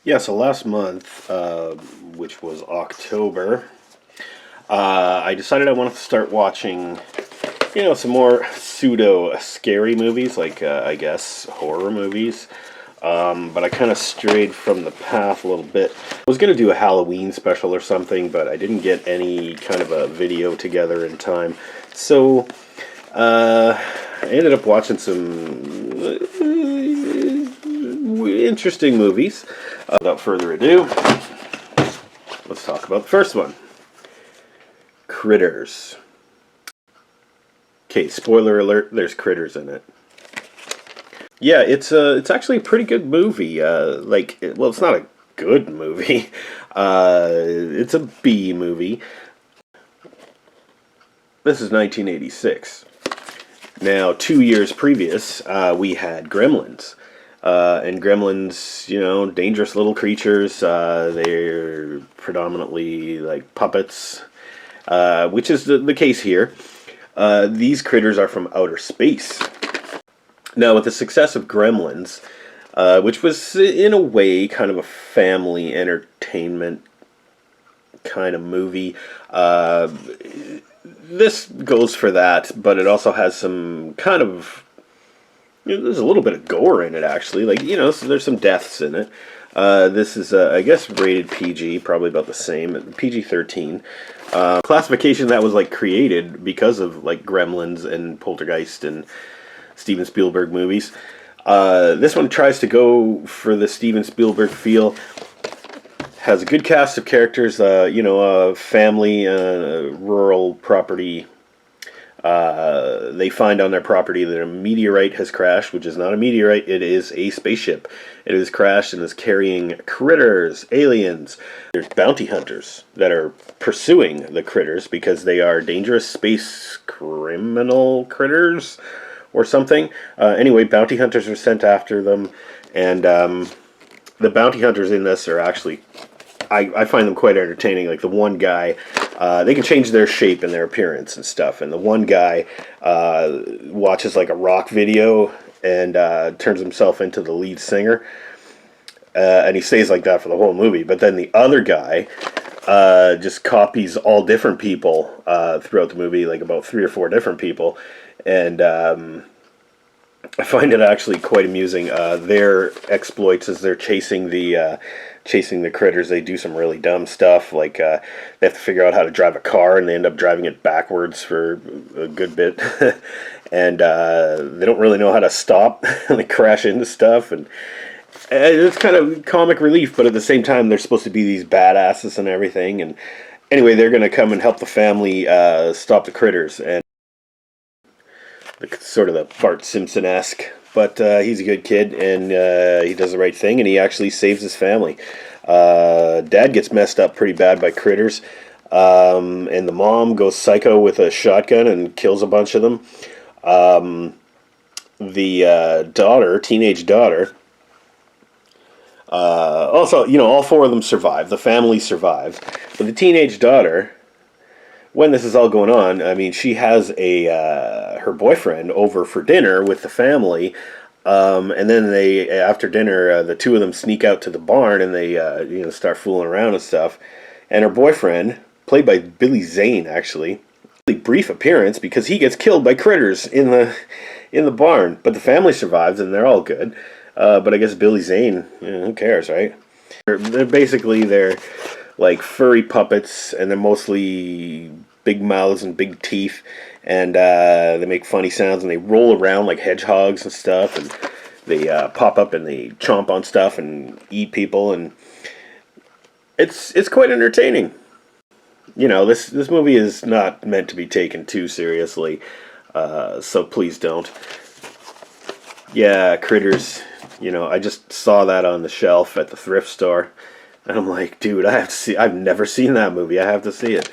Yeah, so last month, which was October, I decided I wanted to start watching, some more pseudo scary movies, like I guess horror movies. But I kind of strayed from the path a little bit. I was going to do a Halloween special or something, but I didn't get any kind of a video together in time. So I ended up watching some interesting movies. Without further ado, let's talk about the first one. Critters. Okay, spoiler alert, there's critters in it. Yeah, it's actually a pretty good movie. Well, it's not a good movie. It's a B movie. This is 1986. Now, 2 years previous, we had Gremlins. And Gremlins, dangerous little creatures. They're predominantly like puppets, which is the case here. These critters are from outer space. Now, with the success of Gremlins, which was in a way kind of a family entertainment kind of movie, this goes for that, but it also has some kind of, there's a little bit of gore in it, actually. So there's some deaths in it. This is, I guess, rated PG, probably about the same, PG-13. Classification that was, created because of, Gremlins and Poltergeist and Steven Spielberg movies. This one tries to go for the Steven Spielberg feel. Has a good cast of characters, a family, rural property. They find on their property that a meteorite has crashed, which is not a meteorite, it is a spaceship. It has crashed and is carrying critters, aliens. There's bounty hunters that are pursuing the critters because they are dangerous space criminal critters or something. Anyway, bounty hunters are sent after them, and the bounty hunters in this are actually, I find them quite entertaining. Like the one guy, they can change their shape and their appearance and stuff. And the one guy watches like a rock video and turns himself into the lead singer. And he stays like that for the whole movie. But then the other guy just copies all different people throughout the movie, like about 3 or 4 different people. And I find it actually quite amusing. Their exploits as they're chasing the critters, they do some really dumb stuff. Like they have to figure out how to drive a car, and they end up driving it backwards for a good bit. And they don't really know how to stop, and they crash into stuff. And it's kind of comic relief, but at the same time, they're supposed to be these badasses and everything. And anyway, they're going to come and help the family stop the critters. And sort of the Bart Simpson-esque, but he's a good kid, and he does the right thing, and he actually saves his family. Dad gets messed up pretty bad by critters, and the mom goes psycho with a shotgun and kills a bunch of them. The daughter, teenage daughter, also, all 4 of them survive. The family survives, but the teenage daughter, when this is all going on, I mean, she has her boyfriend over for dinner with the family, and then after dinner, the 2 of them sneak out to the barn and they start fooling around and stuff. And her boyfriend, played by Billy Zane, actually, really brief appearance because he gets killed by critters in the barn, but the family survives and they're all good. But I guess Billy Zane, who cares, right? They're like furry puppets, and they're mostly big mouths and big teeth, and they make funny sounds, and they roll around like hedgehogs and stuff, and they pop up and they chomp on stuff and eat people, and it's quite entertaining. This movie is not meant to be taken too seriously, so please don't. Yeah, Critters. I just saw that on the shelf at the thrift store. And I'm like, dude, I have to see. I've never seen that movie. I have to see it.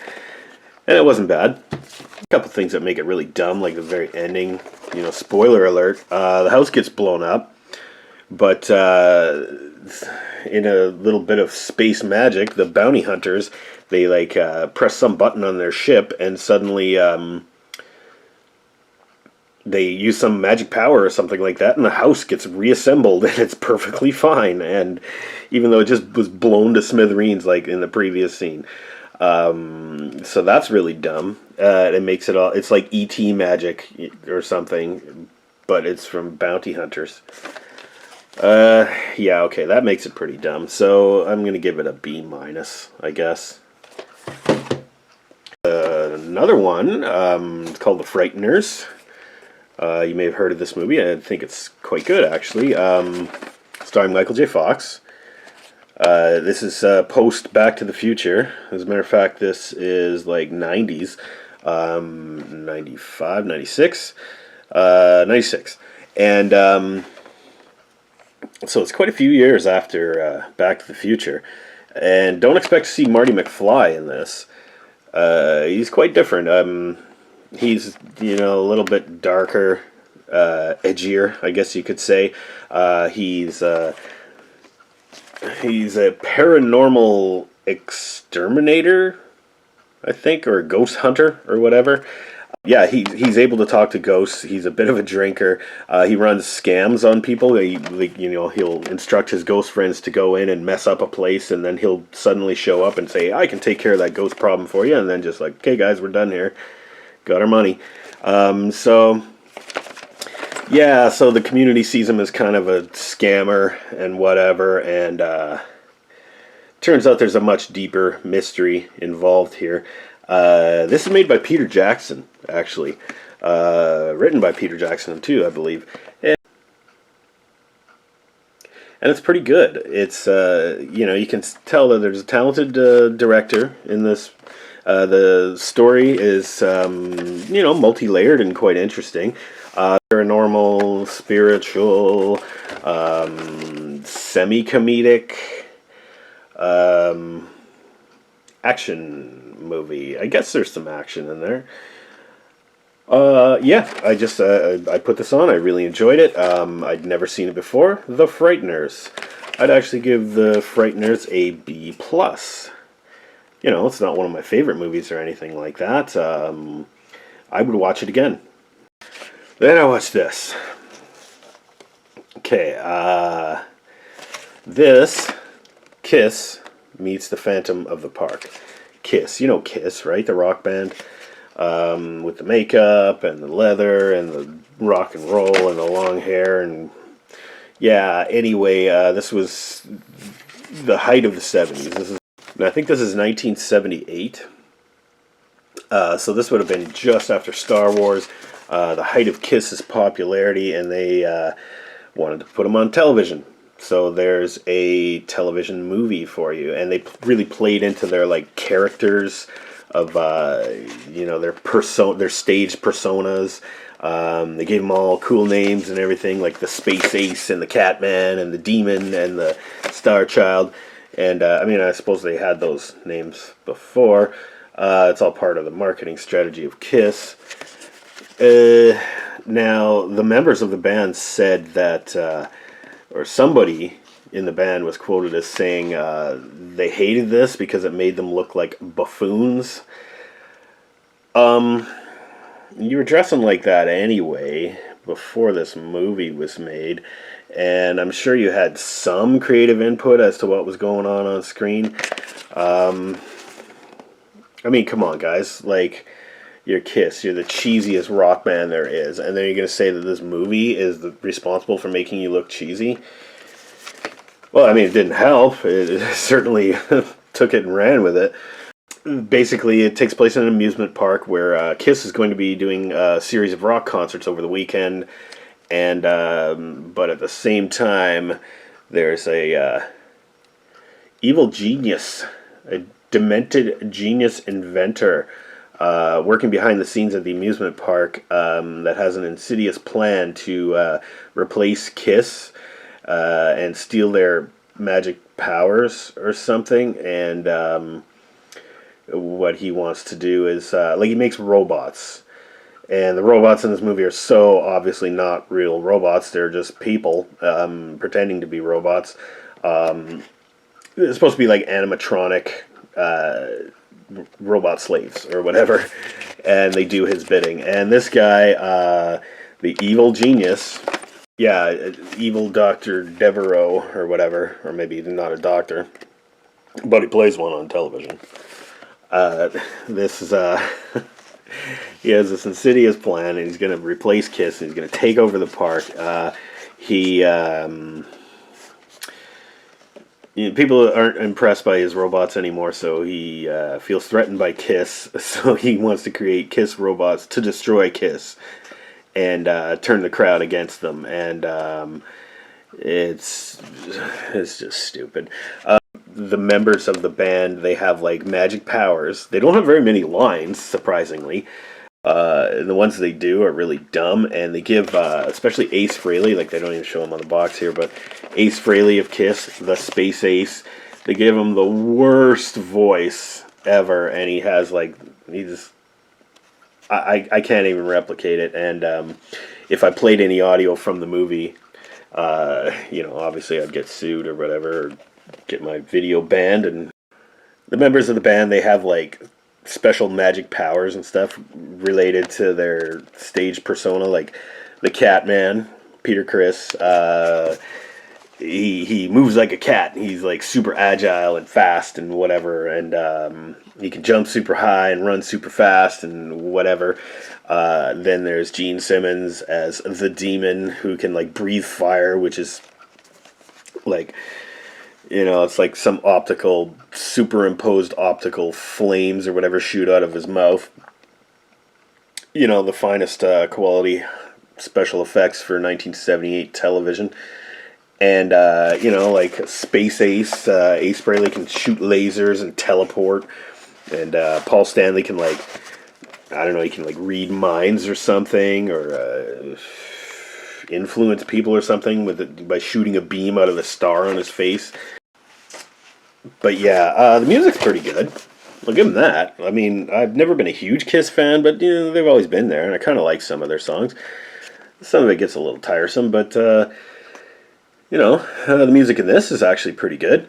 And it wasn't bad. A couple things that make it really dumb, like the very ending. Spoiler alert. The house gets blown up. But in a little bit of space magic, the bounty hunters, they press some button on their ship, and suddenly they use some magic power or something like that, and the house gets reassembled, and it's perfectly fine. And even though it just was blown to smithereens, like in the previous scene, so that's really dumb. It makes it all. It's like ET magic or something, but it's from bounty hunters. Yeah, okay, that makes it pretty dumb. So I'm gonna give it a B minus, I guess. Another one, it's called The Frighteners. You may have heard of this movie. I think it's quite good, actually. Starring Michael J. Fox. This is post Back to the Future. As a matter of fact, this is like 90s. 95, 96. 96. And so it's quite a few years after Back to the Future. And don't expect to see Marty McFly in this. He's quite different. He's, a little bit darker, edgier, I guess you could say. He's a paranormal exterminator, I think, or a ghost hunter or whatever. Yeah, he's able to talk to ghosts. He's a bit of a drinker. He runs scams on people. He'll instruct his ghost friends to go in and mess up a place, and then he'll suddenly show up and say, "I can take care of that ghost problem for you," and then just like, "Okay, guys, we're done here. Got our money." So the community sees him as kind of a scammer and whatever, and turns out there's a much deeper mystery involved here. This is made by Peter Jackson, actually. Written by Peter Jackson, too, I believe. And it's pretty good. It's, you can tell that there's a talented director in this. The story is, multi-layered and quite interesting. Paranormal, spiritual, semi-comedic, action movie. I guess there's some action in there. I put this on. I really enjoyed it. I'd never seen it before. The Frighteners. I'd actually give The Frighteners a B plus. It's not one of my favorite movies or anything like that. I would watch it again. Then I watched this. Okay, this Kiss meets the Phantom of the Park. Kiss, Kiss, right? The rock band, with the makeup and the leather and the rock and roll and the long hair and anyway, this was the height of the 70s. I think this is 1978. So this would have been just after Star Wars, the height of Kiss's popularity, and they wanted to put them on television. So there's a television movie for you, and they really played into their characters of their stage personas. They gave them all cool names and everything, like the Space Ace and the Catman and the Demon and the Star Child. And I suppose they had those names before. It's all part of the marketing strategy of Kiss. Now, the members of the band said that, or somebody in the band was quoted as saying they hated this because it made them look like buffoons. You were dressing like that anyway before this movie was made, and I'm sure you had some creative input as to what was going on screen. Come on, guys. You're Kiss. You're the cheesiest rock band there is. And then you're going to say that this movie is responsible for making you look cheesy? Well, it didn't help. It certainly took it and ran with it. Basically, it takes place in an amusement park where Kiss is going to be doing a series of rock concerts over the weekend. And but at the same time, there's a evil genius, a demented genius inventor working behind the scenes at the amusement park that has an insidious plan to replace Kiss and steal their magic powers or something. And what he wants to do is he makes robots. And the robots in this movie are so obviously not real robots. They're just people pretending to be robots. It's supposed to be like animatronic robot slaves or whatever. And they do his bidding. And this guy, the evil genius. Yeah, evil Dr. Devereaux or whatever, or maybe not a doctor, but he plays one on television. This is he has this insidious plan, and he's going to replace Kiss, and he's going to take over the park. He people aren't impressed by his robots anymore, so he feels threatened by Kiss, so he wants to create Kiss robots to destroy Kiss and turn the crowd against them, and it's just stupid. The members of the band, they have like magic powers. They don't have very many lines, surprisingly. The ones they do are really dumb, and they give, especially Ace Frehley, like they don't even show him on the box here, but Ace Frehley of Kiss, the Space Ace, they give him the worst voice ever, and he has like, I can't even replicate it, and if I played any audio from the movie, obviously I'd get sued or whatever, or get my video banned. And the members of the band, they have like special magic powers and stuff related to their stage persona, like the Catman, Peter Criss. He moves like a cat. He's like super agile and fast and whatever, and he can jump super high and run super fast and whatever. Then there's Gene Simmons as the Demon, who can like breathe fire, which is like, it's like some superimposed optical flames or whatever shoot out of his mouth. The finest quality special effects for 1978 television. And, like Space Ace, Ace Frehley can shoot lasers and teleport. And Paul Stanley can, like, I don't know, he can, like, read minds or something, or influence people or something by shooting a beam out of the star on his face. But yeah, the music's pretty good. I'll give them that. I mean, I've never been a huge Kiss fan, but they've always been there, and I kind of like some of their songs. Some of it gets a little tiresome, but the music in this is actually pretty good.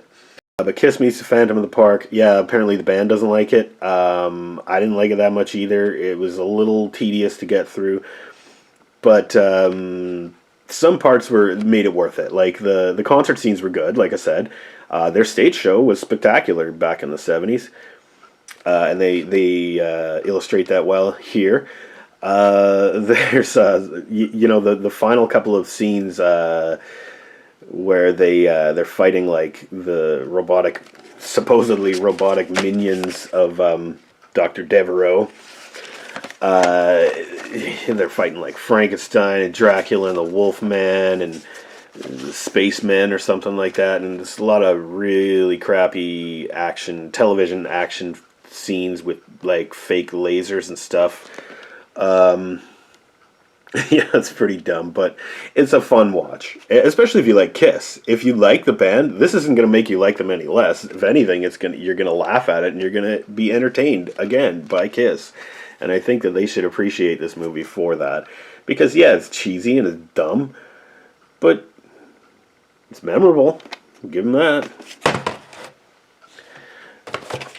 But Kiss meets the Phantom of the Park. Yeah, apparently the band doesn't like it. I didn't like it that much either. It was a little tedious to get through, but some parts made it worth it. Like the concert scenes were good, like I said. Their stage show was spectacular back in the 70s, and they illustrate that well here. There's the final couple of scenes where they're fighting like the supposedly robotic minions of Dr. Devereaux. They're fighting like Frankenstein and Dracula and the Wolfman and the Spaceman or something like that, and there's a lot of really crappy television action scenes with like fake lasers and stuff. Yeah, it's pretty dumb, but it's a fun watch, especially if you like Kiss. If you like the band, this isn't going to make you like them any less. If anything, you're going to laugh at it and you're going to be entertained again by Kiss. And I think that they should appreciate this movie for that, because yeah, it's cheesy and it's dumb, but it's memorable. Give them that.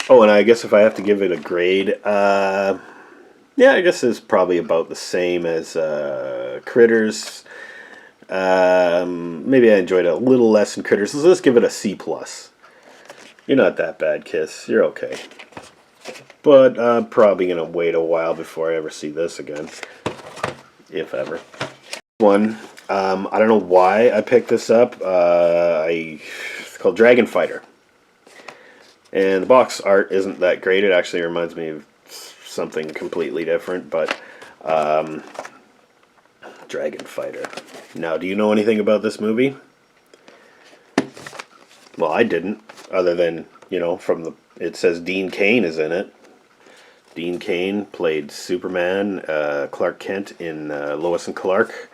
Oh, and I guess if I have to give it a grade, yeah, I guess it's probably about the same as Critters. Maybe I enjoyed it a little less than Critters. So let's give it a C+. You're not that bad, Kiss. You're okay. But I'm probably going to wait a while before I ever see this again. If ever. One. I don't know why I picked this up. It's called Dragon Fighter. And the box art isn't that great. It actually reminds me of something completely different, but Dragon Fighter. Now, do you know anything about this movie? Well, I didn't, other than, it says Dean Cain is in it. Dean Cain played Superman, Clark Kent in Lois and Clark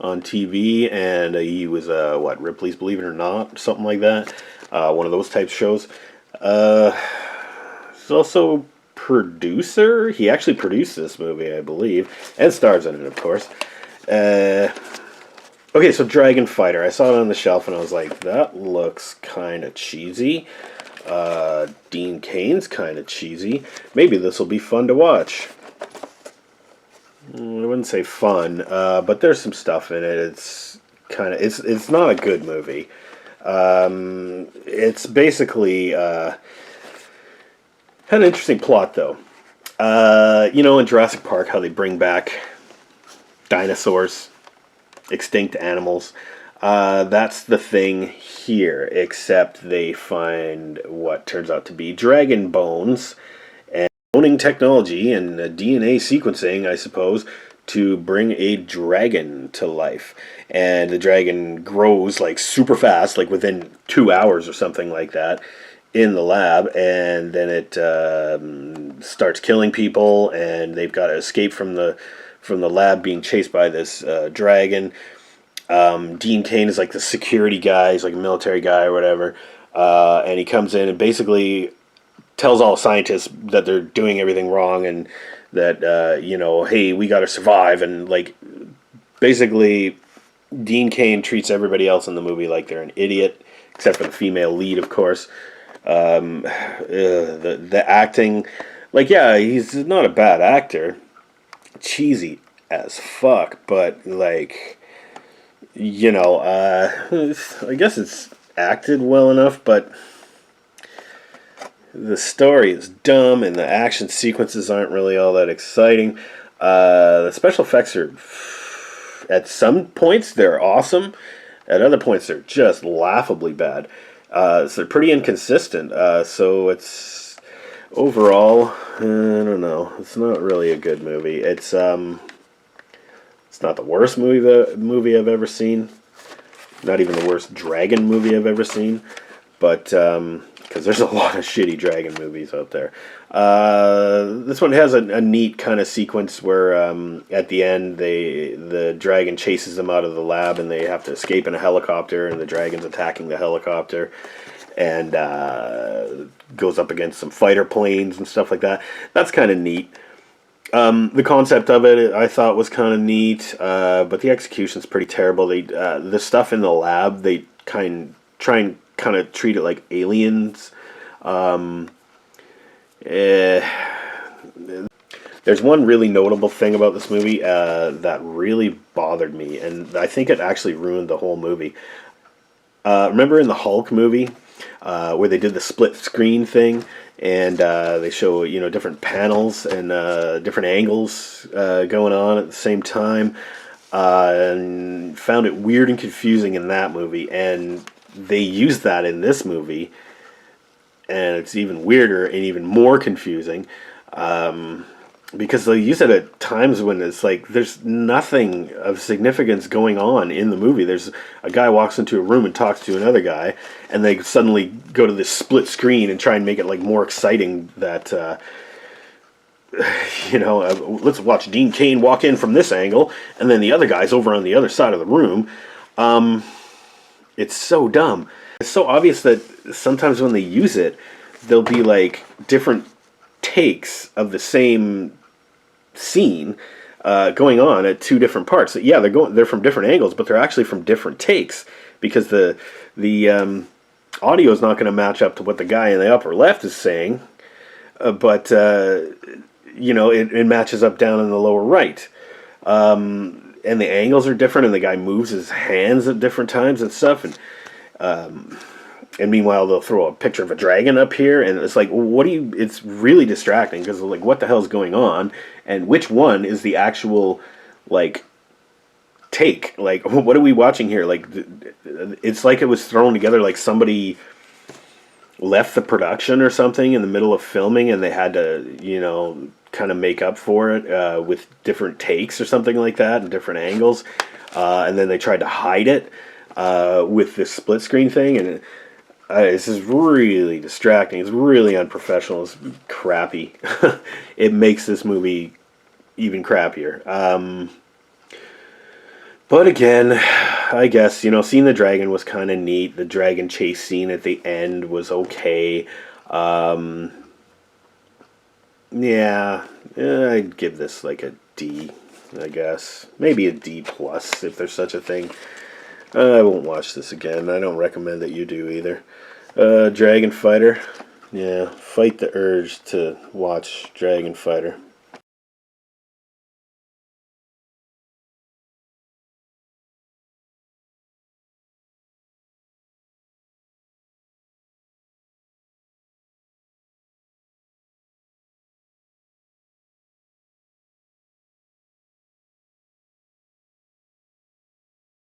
on TV, and he was, Ripley's Believe It or Not, something like that. One of those type shows. He's also producer. He actually produced this movie, I believe, and stars in it, of course. Okay, so Dragon Fighter. I saw it on the shelf and I was like, that looks kind of cheesy. Dean Cain's kind of cheesy. Maybe this will be fun to watch. I wouldn't say fun, but there's some stuff in it. It's not a good movie. It's basically had an interesting plot though. In Jurassic Park, how they bring back dinosaurs, extinct animals. That's the thing here, except they find what turns out to be dragon bones and cloning technology and DNA sequencing, I suppose, to bring a dragon to life. And the dragon grows like super fast, like within 2 hours or something like that, in the lab, and then it starts killing people, and they've got to escape from the lab, being chased by this dragon. Dean Cain is like the security guy. He's like a military guy or whatever. And he comes in and basically tells all scientists that they're doing everything wrong and that, hey, we got to survive. And like, basically, Dean Cain treats everybody else in the movie like they're an idiot, except for the female lead, of course. The acting, like, yeah, he's not a bad actor. Cheesy as fuck, but like, I guess it's acted well enough, but the story is dumb and the action sequences aren't really all that exciting. The special effects are, at some points, they're awesome. At other points, they're just laughably bad. So they're pretty inconsistent. So it's overall, I don't know. It's not really a good movie. It's not the worst movie I've ever seen. Not even the worst dragon movie I've ever seen. But because there's a lot of shitty dragon movies out there. This one has a neat kind of sequence where at the end the dragon chases them out of the lab and they have to escape in a helicopter, and the dragon's attacking the helicopter and goes up against some fighter planes and stuff like that. That's kind of neat. The concept of it, I thought, was kind of neat, but the execution's pretty terrible. The stuff in the lab, they try and kind of treat it like Aliens. There's one really notable thing about this movie that really bothered me, and I think it actually ruined the whole movie. Remember in the Hulk movie where they did the split screen thing, and they show different panels and different angles going on at the same time, and found it weird and confusing in that movie, and they used that in this movie, and it's even weirder and even more confusing. Because they use it at times when it's like there's nothing of significance going on in the movie. There's a guy walks into a room and talks to another guy, and they suddenly go to this split screen and try and make it like more exciting that let's watch Dean Cain walk in from this angle, and then the other guy's over on the other side of the room. It's so dumb. It's so obvious that sometimes when they use it, there'll be like different takes of the same scene going on at two different parts. Yeah, they're from different angles, but they're actually from different takes because the audio is not going to match up to what the guy in the upper left is saying, but it matches up down in the lower right. And the angles are different, and the guy moves his hands at different times and stuff, and meanwhile they'll throw a picture of a dragon up here, and it's like, it's really distracting because like, what the hell is going on, and which one is the actual like take? Like, what are we watching here? Like, it's like it was thrown together like somebody left the production or something in the middle of filming, and they had to kind of make up for it with different takes or something like that and different angles, and then they tried to hide it with this split screen thing, and this is really distracting. It's really unprofessional. It's crappy. It makes this movie even crappier. But again, I guess, seeing the dragon was kind of neat. The dragon chase scene at the end was okay. Yeah, I'd give this like a D, I guess. Maybe a D plus, if there's such a thing. I won't watch this again. I don't recommend that you do either. Dragon Fighter. Yeah, fight the urge to watch Dragon Fighter.